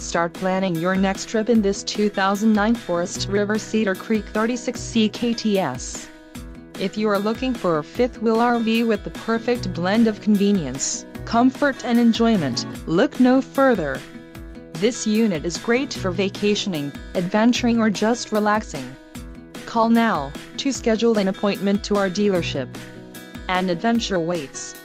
Start planning your next trip in this 2009 Forest River Cedar Creek 36C KTS. If you are looking for a fifth-wheel RV with the perfect blend of convenience, comfort and enjoyment, look no further. This unit is great for vacationing, adventuring or just relaxing. Call now to schedule an appointment to our dealership. An adventure waits.